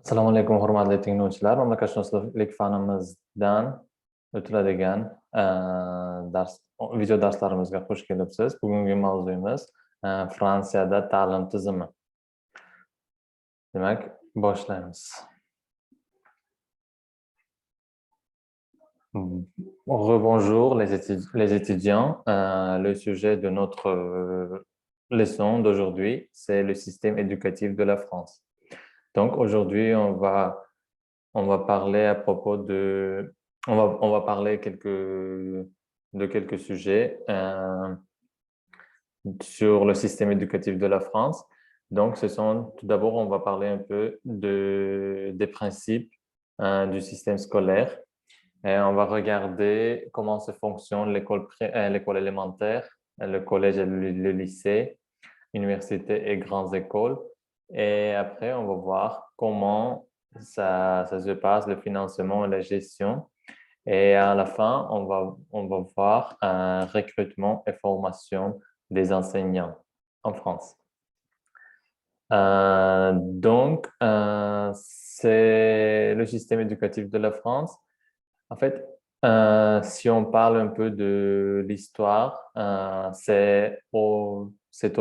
Assalomu alaykum, hurmatli tinglovchilar. Mamlakatshunoslik fanimizdan o'tiladigan dars video darslarimizga xush kelibsiz. Bugungi mavzuyimiz Fransiyada ta'lim tizimi. Demak, boshlaymiz. Rebonjour les étudiants. Le sujet de notre leçon d'aujourd'hui, c'est le système éducatif de la France. Donc aujourd'hui, on va parler à propos de, on va parler de quelques sujets sur le système éducatif de la France. Donc, tout d'abord, on va parler un peu des principes du système scolaire. Et on va regarder comment se fonctionne l'école élémentaire, le collège et le lycée, université et grandes écoles. Et après, on va voir comment ça se passe, le financement et la gestion. Et à la fin, on va voir un recrutement et formation des enseignants en France. C'est le système éducatif de la France. En fait, si on parle un peu de l'histoire, c'est au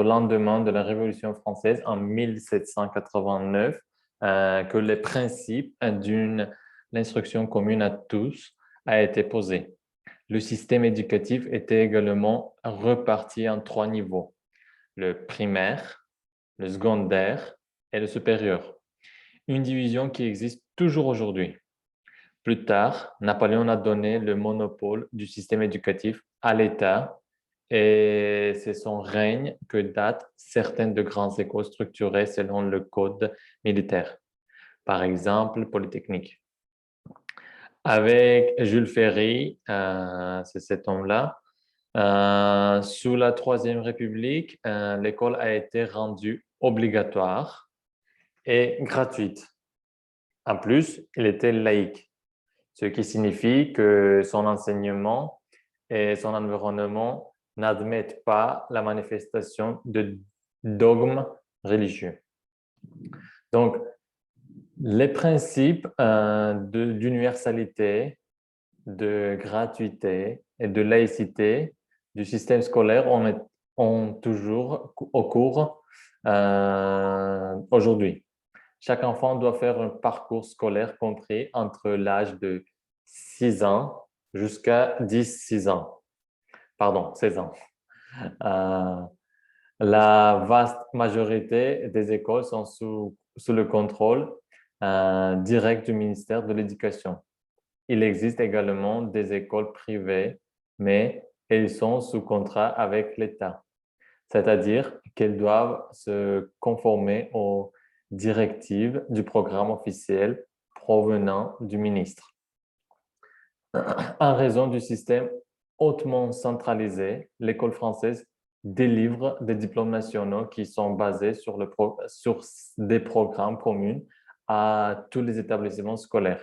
lendemain de la Révolution française en 1789 que les principes d'une l'instruction commune à tous a été posé. Le système éducatif était également reparti en 3 niveaux: le primaire, le secondaire et le supérieur. Une division qui existe toujours aujourd'hui. Plus tard, Napoléon a donné le monopole du système éducatif à l'État et c'est son règne que datent certaines de grandes écoles structurées selon le code militaire, par exemple Polytechnique. Avec Jules Ferry, c'est cet homme-là, sous la Troisième République, l'école a été rendue obligatoire et gratuite. En plus, il était laïque, ce qui signifie que son enseignement et son environnement n'admettent pas la manifestation de dogmes religieux. Donc, les principes d'universalité, de gratuité et de laïcité du système scolaire ont toujours au cours aujourd'hui. Chaque enfant doit faire un parcours scolaire compris entre l'âge de 6 ans jusqu'à 16 ans. Pardon, 16 ans. La vaste majorité des écoles sont sous le contrôle direct du ministère de l'Éducation. Il existe également des écoles privées, mais elles sont sous contrat avec l'État, c'est-à-dire qu'elles doivent se conformer aux directives du programme officiel provenant du ministre. En raison du système hautement centralisé, l'école française délivre des diplômes nationaux qui sont basés sur des programmes communs à tous les établissements scolaires.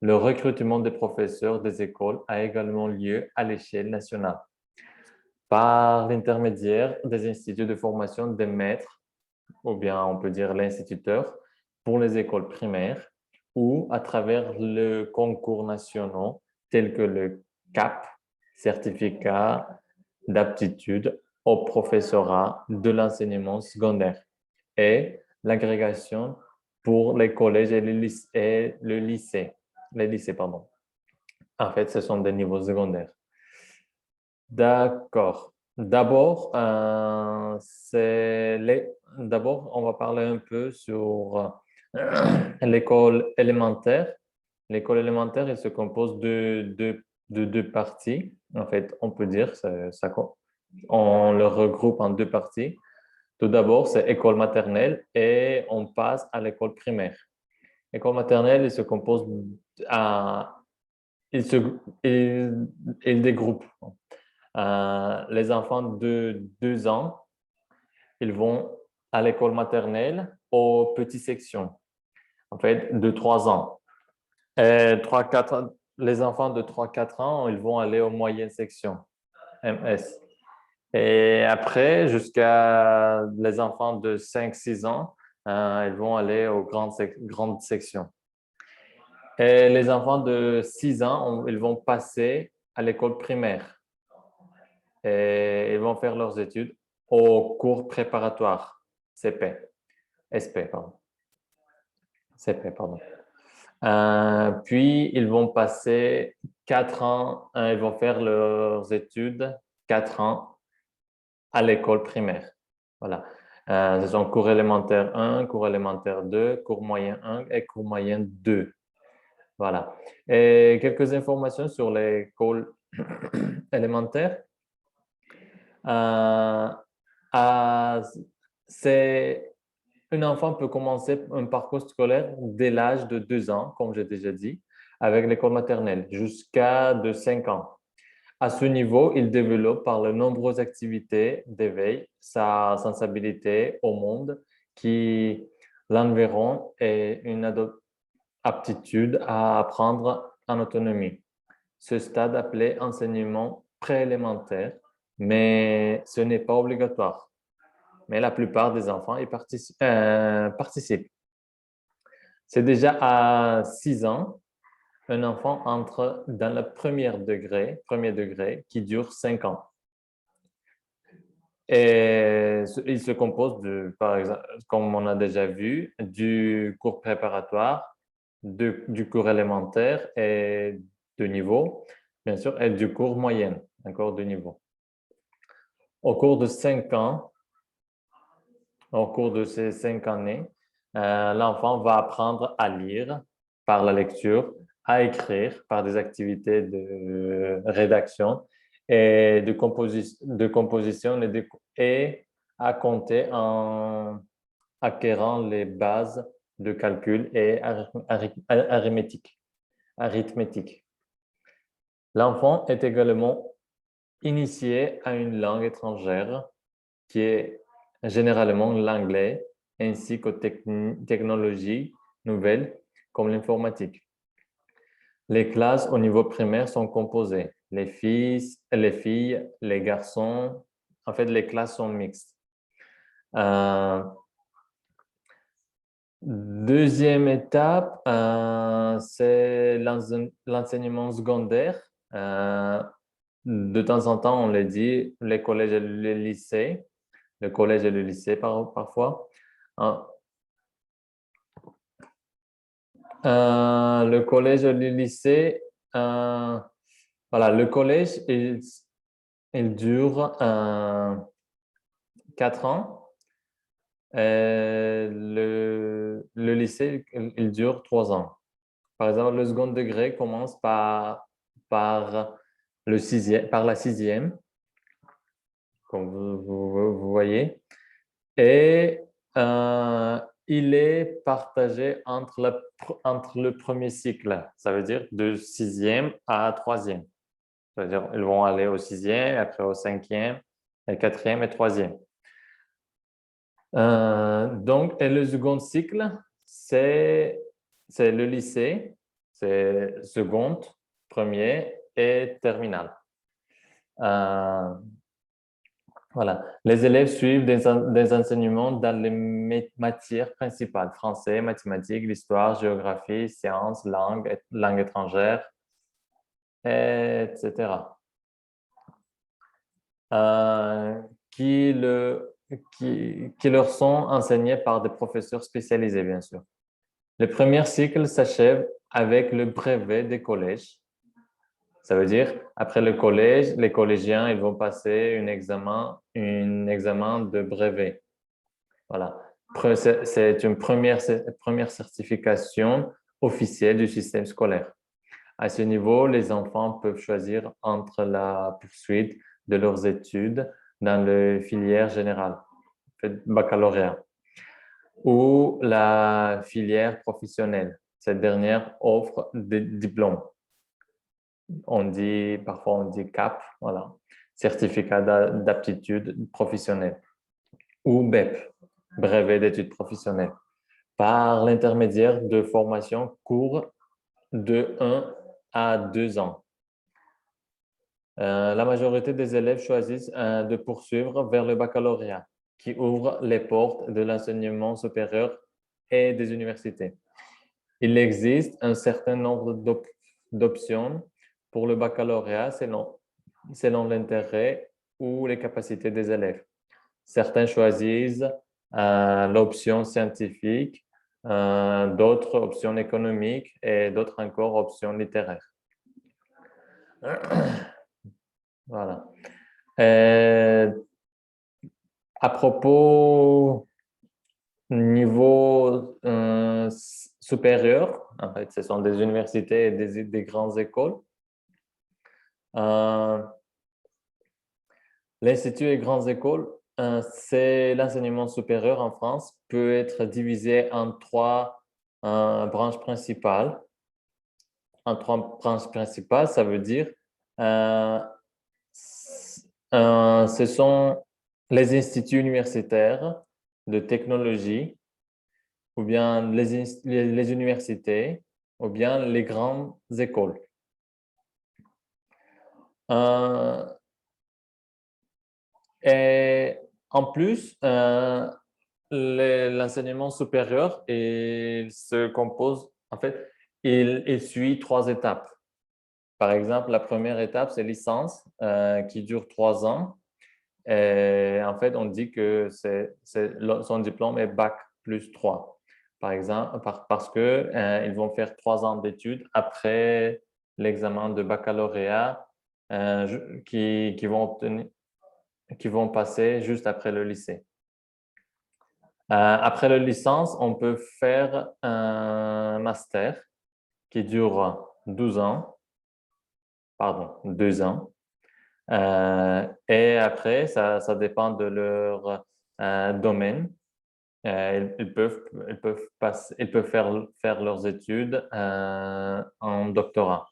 Le recrutement des professeurs des écoles a également lieu à l'échelle nationale par l'intermédiaire des instituts de formation des maîtres, ou bien on peut dire l'instituteur, pour les écoles primaires, ou à travers le concours nationaux tels que le CAP, certificat d'aptitude au professorat de l'enseignement secondaire, et l'agrégation pour les collèges et le lycée. Les lycées, pardon. En fait, ce sont des niveaux secondaires. D'accord. D'abord, on va parler un peu sur l'école élémentaire. L'école élémentaire, elle se compose de deux parties. En fait, on peut dire, on le regroupe en deux parties. Tout d'abord, c'est école maternelle et on passe à l'école primaire. L'école maternelle, elle se compose à, il se, il dégroupe les enfants de 2 ans, ils vont à l'école maternelle aux petites sections, en fait, de 3 ans. Et 4, les enfants de 3-4 ans, ils vont aller aux moyennes sections, MS. Et après, jusqu'à les enfants de 5-6 ans, ils vont aller aux grandes sections. Et les enfants de 6 ans, ils vont passer à l'école primaire et ils vont faire leurs études au cours préparatoire, CP, SP, pardon. CP, pardon. Puis, ils vont passer 4 ans, ils vont faire leurs études 4 ans à l'école primaire. Voilà. Ce sont cours élémentaire 1, cours élémentaire 2, cours moyen 1 et cours moyen 2. Voilà. Et quelques informations sur l'école élémentaire. Euh, c'est un enfant peut commencer un parcours scolaire dès l'âge de 2 ans, comme j'ai déjà dit, avec l'école maternelle, jusqu'à de 5 ans. À ce niveau, il développe par de nombreuses activités d'éveil sa sensibilité au monde qui l'environne et une aptitude à apprendre en autonomie. Ce stade appelé enseignement préélémentaire, mais ce n'est pas obligatoire. Mais la plupart des enfants y participent. C'est déjà à 6 ans, un enfant entre dans le premier degré qui dure 5 ans. Et il se compose par exemple, comme on a déjà vu, du cours préparatoire, du cours élémentaire et de niveau, bien sûr, et du cours moyen, encore de niveau. Au cours de 5 ans, au cours de ces 5 années, l'enfant va apprendre à lire par la lecture, à écrire par des activités de rédaction et de composition et à compter en acquérant les bases de calcul et arithmétique. L'enfant est également initié à une langue étrangère qui est généralement l'anglais, ainsi qu'aux technologies nouvelles comme l'informatique. Les classes au niveau primaire sont composées. Les filles, les garçons, en fait, les classes sont mixtes. Deuxième étape, c'est l'enseignement secondaire. De temps en temps, on le dit, les collèges et les lycées. Le collège et le lycée parfois. Le collège et le lycée, voilà, le collège, il dure 4 ans. Le lycée, il dure 3 ans. Par exemple, le second degré commence par la sixième, comme vous voyez. Et il est partagé entre le premier cycle, ça veut dire de sixième à troisième. C'est-à-dire ils vont aller au sixième, après au cinquième, et quatrième et troisième. Donc, et le second cycle, c'est le lycée, c'est seconde, premier et terminal. Voilà. Les élèves suivent des enseignements dans les matières principales, français, mathématiques, l'histoire, géographie, sciences, langue étrangère, etc. Qui leur sont enseignés par des professeurs spécialisés, bien sûr. Le premier cycle s'achève avec le brevet des collèges. Ça veut dire, après le collège, les collégiens, ils vont passer un examen de brevet. Voilà. C'est une première certification officielle du système scolaire. À ce niveau, les enfants peuvent choisir entre la poursuite de leurs études dans la filière générale, baccalauréat, ou la filière professionnelle. Cette dernière offre des diplômes. Parfois on dit CAP, voilà, certificat d'aptitude professionnelle, ou BEP, brevet d'études professionnelles, par l'intermédiaire de formations courtes de 1 à 2 ans. La majorité des élèves choisissent de poursuivre vers le baccalauréat. qui ouvrent les portes de l'enseignement supérieur et des universités. Il existe un certain nombre d'options pour le baccalauréat selon l'intérêt ou les capacités des élèves. Certains choisissent l'option scientifique, d'autres options économiques et d'autres encore options littéraires. Voilà. À propos niveau supérieur, en fait, ce sont des universités et des grandes écoles. L'Institut et grandes écoles, c'est l'enseignement supérieur en France, peut être divisé en trois branches principales. En trois branches principales, ça veut dire ce sont les instituts universitaires de technologie, ou bien les universités, ou bien les grandes écoles. Et en plus, l'enseignement supérieur, il se compose, en fait, il suit trois étapes. Par exemple, la première étape, c'est licence, qui dure 3 ans. Et en fait, on dit que son diplôme est Bac plus 3. Par exemple, parce que ils vont faire 3 ans d'études après l'examen de baccalauréat qui vont passer juste après le lycée. Après la licence, on peut faire un master qui dure 12 ans, pardon, 2 ans. Et après, ça dépend de leur domaine. Ils peuvent faire leurs études en doctorat.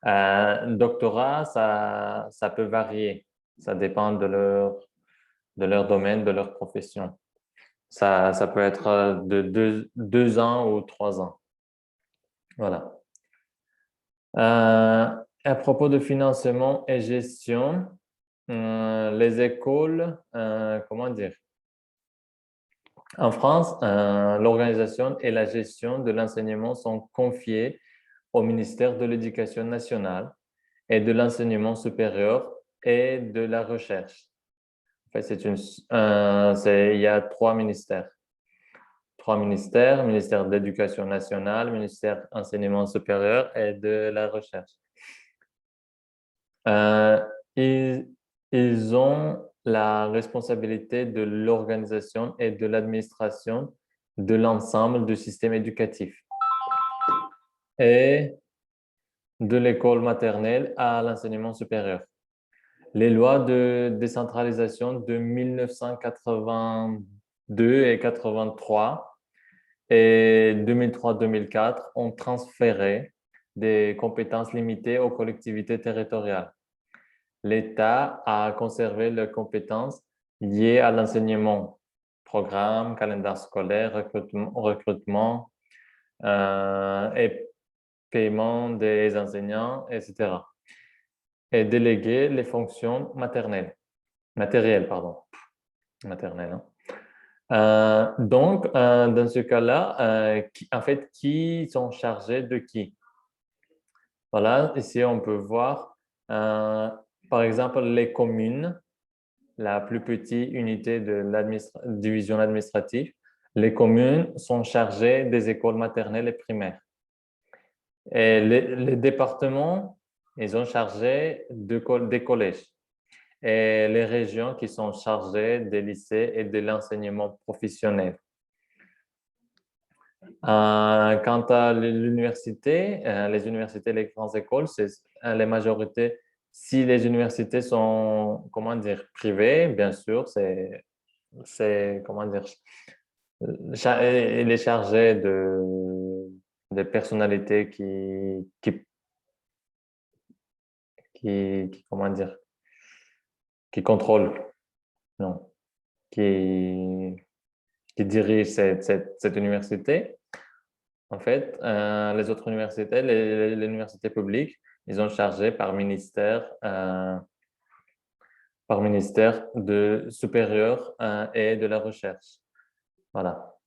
Doctorat, ça peut varier. Ça dépend de leur domaine, de leur profession. Ça peut être de 2 ans ou 3 ans. Voilà. À propos de financement et gestion, les écoles, comment dire? En France, l'organisation et la gestion de l'enseignement sont confiées au ministère de l'Éducation nationale et de l'enseignement supérieur et de la recherche. En fait, il y a trois ministères. Ministère de l'Éducation nationale, ministère de l'enseignement supérieur et de la recherche. Ils ont la responsabilité de l'organisation et de l'administration de l'ensemble du système éducatif et de l'école maternelle à l'enseignement supérieur. Les lois de décentralisation de 1982 et 83 et 2003-2004 ont transféré des compétences limitées aux collectivités territoriales. L'État a conservé les compétences liées à l'enseignement, programme, calendrier scolaire, recrutement et paiement des enseignants, etc. Et délégué les fonctions matérielles, maternelles. Donc, dans ce cas-là, en fait, qui sont chargés de qui? Voilà, ici, on peut voir, par exemple, les communes, la plus petite unité de division administrative. Les communes sont chargées des écoles maternelles et primaires. Et les départements, ils sont chargés des collèges. Et les régions qui sont chargées des lycées et de l'enseignement professionnel. Quant à l'université, les universités, les grandes écoles, c'est les majorités. Si les universités sont, comment dire, privées, bien sûr, comment dire, il est chargé de personnalités comment dire, qui contrôlent, non, qui dirigent cette université. En fait, les autres universités, les universités publiques, ils sont chargés par par ministère de supérieur et de la recherche. Voilà.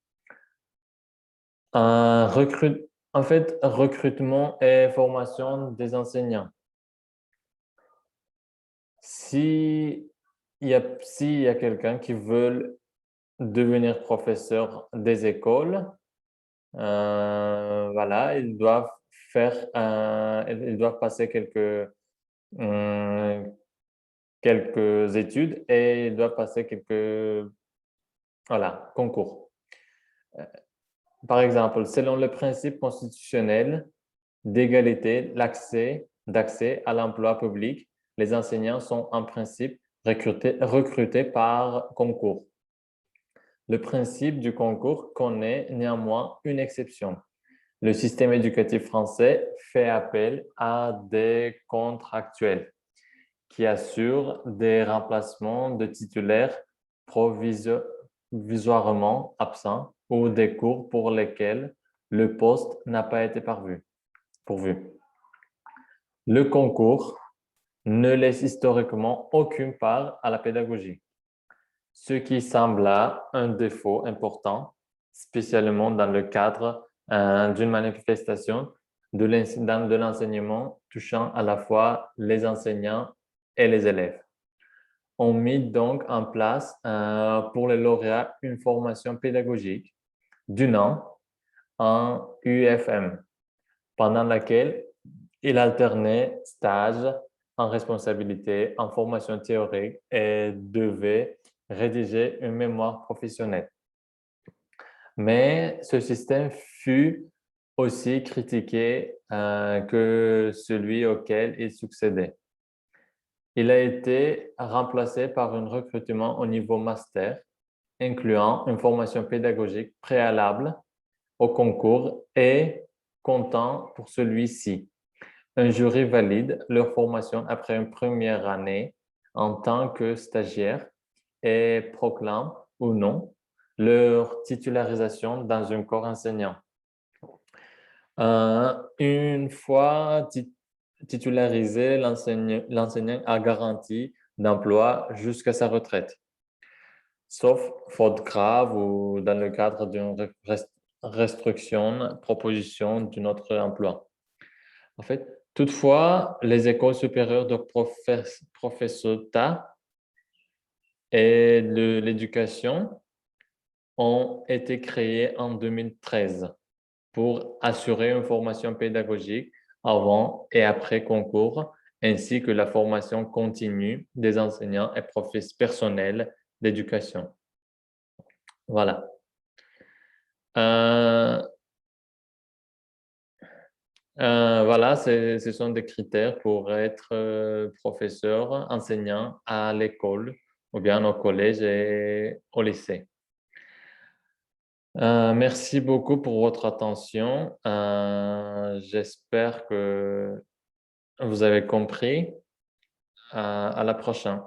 En fait, recrutement et formation des enseignants. Si s'il y a quelqu'un qui veut devenir professeur des écoles, voilà, ils doivent passer hum, quelques études et ils doivent passer quelques, voilà, concours. Par exemple, selon le principe constitutionnel d'égalité d'accès à l'emploi public, les enseignants sont en principe recrutés par concours. Le principe du concours connaît néanmoins une exception. Le système éducatif français fait appel à des contractuels qui assurent des remplacements de titulaires provisoirement absents ou des cours pour lesquels le poste n'a pas été pourvu. Le concours ne laisse historiquement aucune part à la pédagogie, ce qui semble là un défaut important, spécialement dans le cadre d'une manifestation de l'enseignement touchant à la fois les enseignants et les élèves. On mit donc en place pour les lauréats une formation pédagogique d'un an en UFM, pendant laquelle il alternait stage en responsabilité, en formation théorique et devait rédiger une mémoire professionnelle. Mais ce système fut aussi critiqué que celui auquel il succédait. Il a été remplacé par un recrutement au niveau master, incluant une formation pédagogique préalable au concours et comptant pour celui-ci. Un jury valide leur formation après une première année en tant que stagiaire et proclame ou non leur titularisation dans un corps enseignant. Une fois titularisé, l'enseignant a garanti d'emploi jusqu'à sa retraite, sauf faute grave ou dans le cadre d'une restriction, proposition d'un autre emploi. En fait, toutefois, les écoles supérieures de professorat et de l'éducation ont été créées en 2013 pour assurer une formation pédagogique avant et après concours, ainsi que la formation continue des enseignants et personnels d'éducation. Voilà. Voilà, ce sont des critères pour être professeur, enseignant à l'école ou bien au collège et au lycée. Merci beaucoup pour votre attention. J'espère que vous avez compris. À la prochaine.